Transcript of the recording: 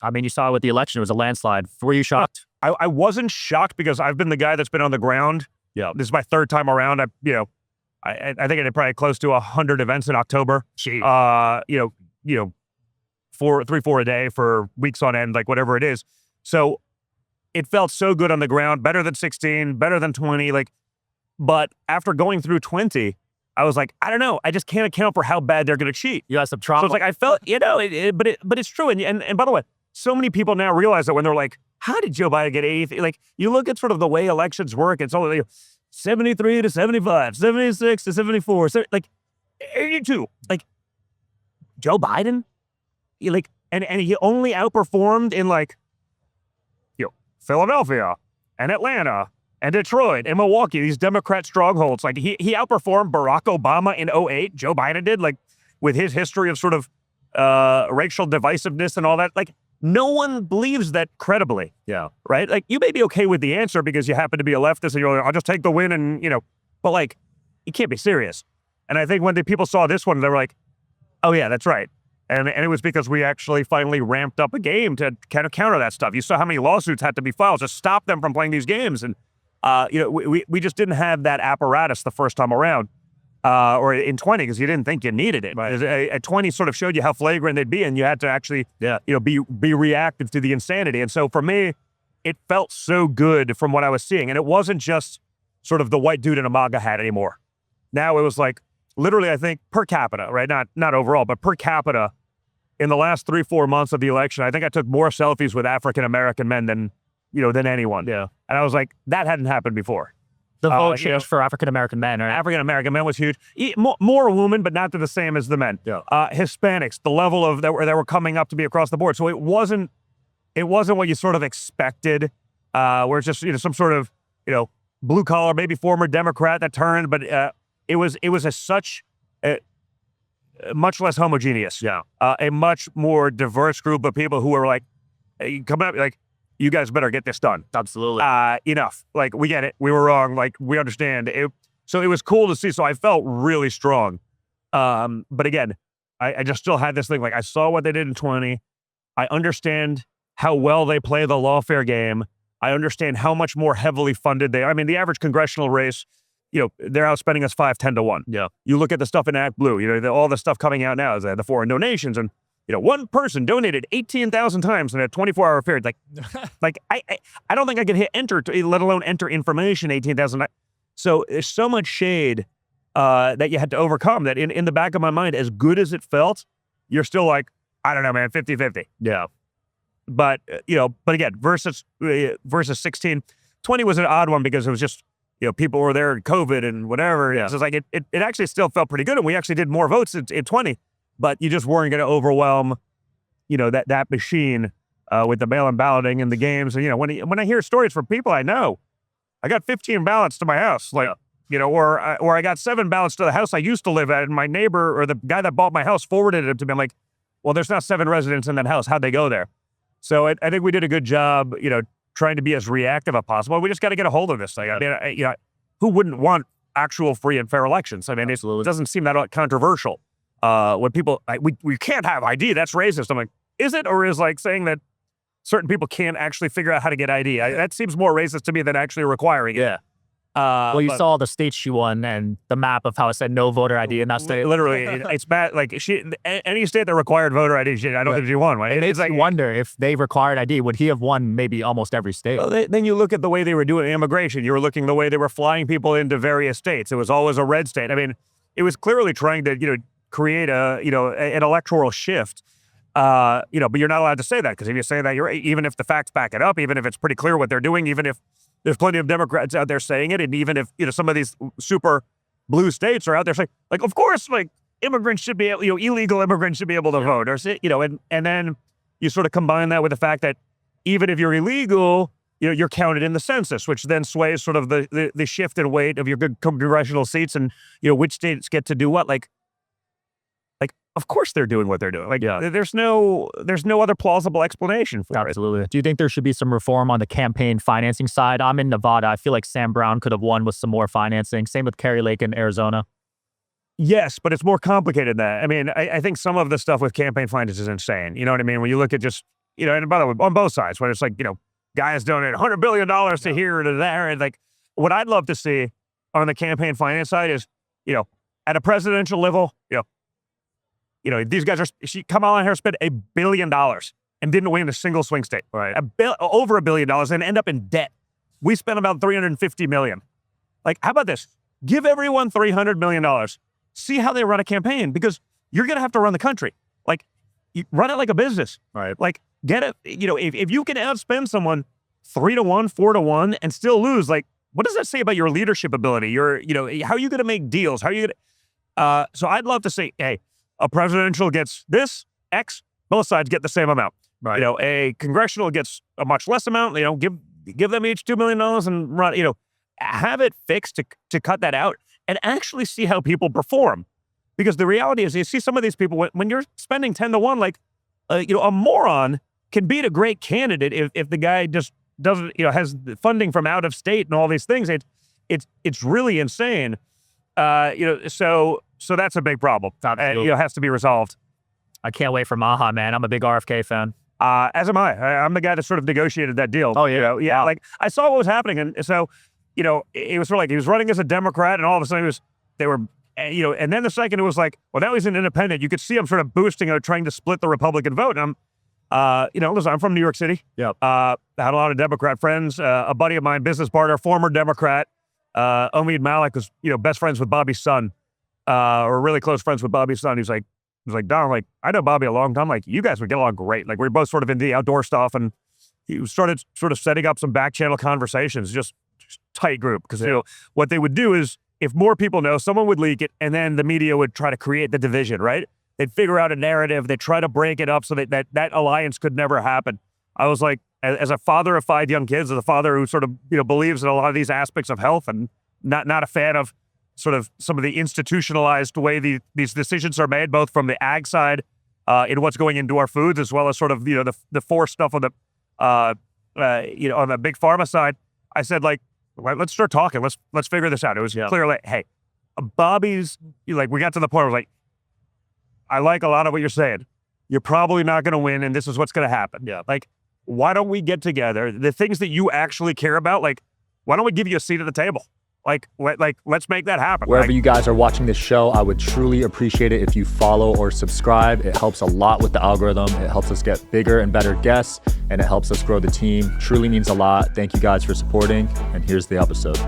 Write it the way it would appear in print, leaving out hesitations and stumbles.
I mean, you saw it with the election. It was a landslide. Were you shocked? I wasn't shocked because I've been the guy that's been on the ground. Yeah. This is my third time around. I think I did probably close to 100 events in October. Jeez. 4 a day for weeks on end, like whatever it is. So it felt so good on the ground, better than 16, better than 20. But after going through 20, I was like, I don't know. I just can't account for how bad they're going to cheat. You had some trauma. So it's like I felt, but it's true. And by the way, so many people now realize that when they're like, how did Joe Biden get 80? Like, you look at sort of the way elections work, it's only 73 to 75, 76 to 74, 82. Like, Joe Biden? And he only outperformed in Philadelphia and Atlanta and Detroit and Milwaukee, these Democrat strongholds. Like, he outperformed Barack Obama in 2008. Joe Biden did, with his history of sort of racial divisiveness and all that. Like, no one believes that credibly. Yeah. Right? Like, you may be okay with the answer because you happen to be a leftist and you're like, I'll just take the win and, but you can't be serious. And I think when the people saw this one, they were like, oh yeah, that's right. And it was because we actually finally ramped up a game to kind of counter that stuff. You saw how many lawsuits had to be filed to stop them from playing these games. And, we just didn't have that apparatus the first time around. Or in 20, because you didn't think you needed it. Right. At 20 sort of showed you how flagrant they'd be, and you had to actually, be reactive to the insanity. And so for me, it felt so good from what I was seeing. And it wasn't just sort of the white dude in a MAGA hat anymore. Now it was like, literally, I think per capita, right? Not overall, but per capita, in the last 3-4 months of the election, I think I took more selfies with African-American men than anyone. Yeah. And I was like, that hadn't happened before. The vote changed for African-American men, right? African-American men was huge. More women, but not to the same as the men. Yeah. Hispanics, the level of that were coming up to be across the board. So it wasn't what you sort of expected, where it's just some sort of blue collar, maybe former Democrat that turned, but it was such much less homogeneous. Yeah. A much more diverse group of people who were like coming up like, you guys better get this done. Absolutely. Enough. Like, we get it. We were wrong. Like, we understand. So it was cool to see. So I felt really strong. But again, I just still had this thing. Like, I saw what they did in 20. I understand how well they play the lawfare game. I understand how much more heavily funded they are. I mean, the average congressional race, they're outspending us 5-10 to 1. Yeah. You look at the stuff in Act Blue, all the stuff coming out now is the foreign donations, and one person donated 18,000 times in a 24-hour period. I don't think I could hit enter, let alone enter information 18,000. So there's so much shade that you had to overcome that in the back of my mind, as good as it felt, you're still like, I don't know, man, 50-50. Yeah. But, but again, versus 16, 20 was an odd one because it was just, people were there in COVID and whatever. Yeah. So it's like, it actually still felt pretty good. And we actually did more votes in 20. But you just weren't going to overwhelm, that machine with the mail-in balloting and the games. And, when I hear stories from people I know, I got 15 ballots to my house, or I got 7 ballots to the house I used to live at, and my neighbor or the guy that bought my house forwarded it to me. I'm like, well, there's not 7 residents in that house. How'd they go there? So I think we did a good job, trying to be as reactive as possible. We just got to get a hold of this thing. I mean, who wouldn't want actual free and fair elections? I mean, it doesn't seem that controversial. When people, we can't have ID, that's racist. I'm like, is it? Or is saying that certain people can't actually figure out how to get ID? That seems more racist to me than actually requiring it. Yeah. Well, you saw the state she won and the map of how it said no voter ID in that state. Literally, it's bad. Any state that required voter ID, I don't think she won. Right? It makes me wonder if they required ID, would he have won maybe almost every state? Well, then you look at the way they were doing immigration. You were looking the way they were flying people into various states. It was always a red state. I mean, it was clearly trying to, create an electoral shift. But you're not allowed to say that, because if you say that, even if the facts back it up, even if it's pretty clear what they're doing, even if there's plenty of Democrats out there saying it, and even if some of these super blue states are out there saying, of course, immigrants should be able, illegal immigrants should be able to vote, or and then you sort of combine that with the fact that even if you're illegal, you're counted in the census, which then sways sort of the shift in weight of your good congressional seats, and which states get to do what. Of course they're doing what they're doing. There's no other plausible explanation for it. Absolutely. Do you think there should be some reform on the campaign financing side? I'm in Nevada. I feel like Sam Brown could have won with some more financing. Same with Kerry Lake in Arizona. Yes, but it's more complicated than that. I mean, I think some of the stuff with campaign finance is insane. You know what I mean? When you look at just, and by the way, on both sides, when it's like, guys donate $100 billion to here or to there. And like, what I'd love to see on the campaign finance side is, at a presidential level, these guys Kamala Harris spent $1 billion and didn't win a single swing state. Right. Over $1 billion and end up in debt. We spent about $350 million. Like, how about this? Give everyone $300 million. See how they run a campaign, because you're going to have to run the country. Like, you run it like a business. Right. Like, get it. If you can outspend someone 3-1, 4-1, and still lose, like, what does that say about your leadership ability? How are you going to make deals? How are you going to? So I'd love to say, hey, a presidential gets this X, both sides get the same amount. Right. A congressional gets a much less amount. Give them each $2 million and run. Have it fixed to cut that out and actually see how people perform. Because the reality is, you see some of these people, when you're spending 10-1, like, a moron can beat a great candidate if the guy just doesn't, has funding from out of state and all these things. It's really insane. So that's a big problem. Has to be resolved. I can't wait for Maha, man. I'm a big RFK fan. As am I. I'm the guy that sort of negotiated that deal. Oh, yeah. Yeah. Like, I saw what was happening. And so, it was sort of like he was running as a Democrat, and all of a sudden and then the second it was like, well, now he's an independent. You could see him sort of boosting or trying to split the Republican vote. And listen, I'm from New York City. Yep. I had a lot of Democrat friends. A buddy of mine, business partner, former Democrat, Omid Malik, was, best friends with Bobby's son, or really close friends with Bobby's son. He was like, Don, like, I know Bobby a long time. Like, you guys would get along great. Like, we're both sort of into the outdoor stuff. And he started sort of setting up some back channel conversations, just tight group. Because, what they would do is, if more people know, someone would leak it, and then the media would try to create the division, right? They'd figure out a narrative. They'd try to break it up so that alliance could never happen. I was like, as a father of 5 young kids, as a father who sort of, believes in a lot of these aspects of health, and not a fan of sort of some of the institutionalized way these decisions are made, both from the ag side in what's going into our foods, as well as sort of, the forced stuff on the, on the big pharma side. I said, like, let's start talking. Let's figure this out. It was clear, like, hey, Bobby's, like, we got to the point where, like, I like a lot of what you're saying. You're probably not going to win, and this is what's going to happen. Yeah. Like, why don't we get together? The things that you actually care about, like, why don't we give you a seat at the table? Like, let's make that happen. Wherever you guys are watching this show, I would truly appreciate it if you follow or subscribe. It helps a lot with the algorithm. It helps us get bigger and better guests, and it helps us grow the team. Truly means a lot. Thank you guys for supporting, and here's the episode.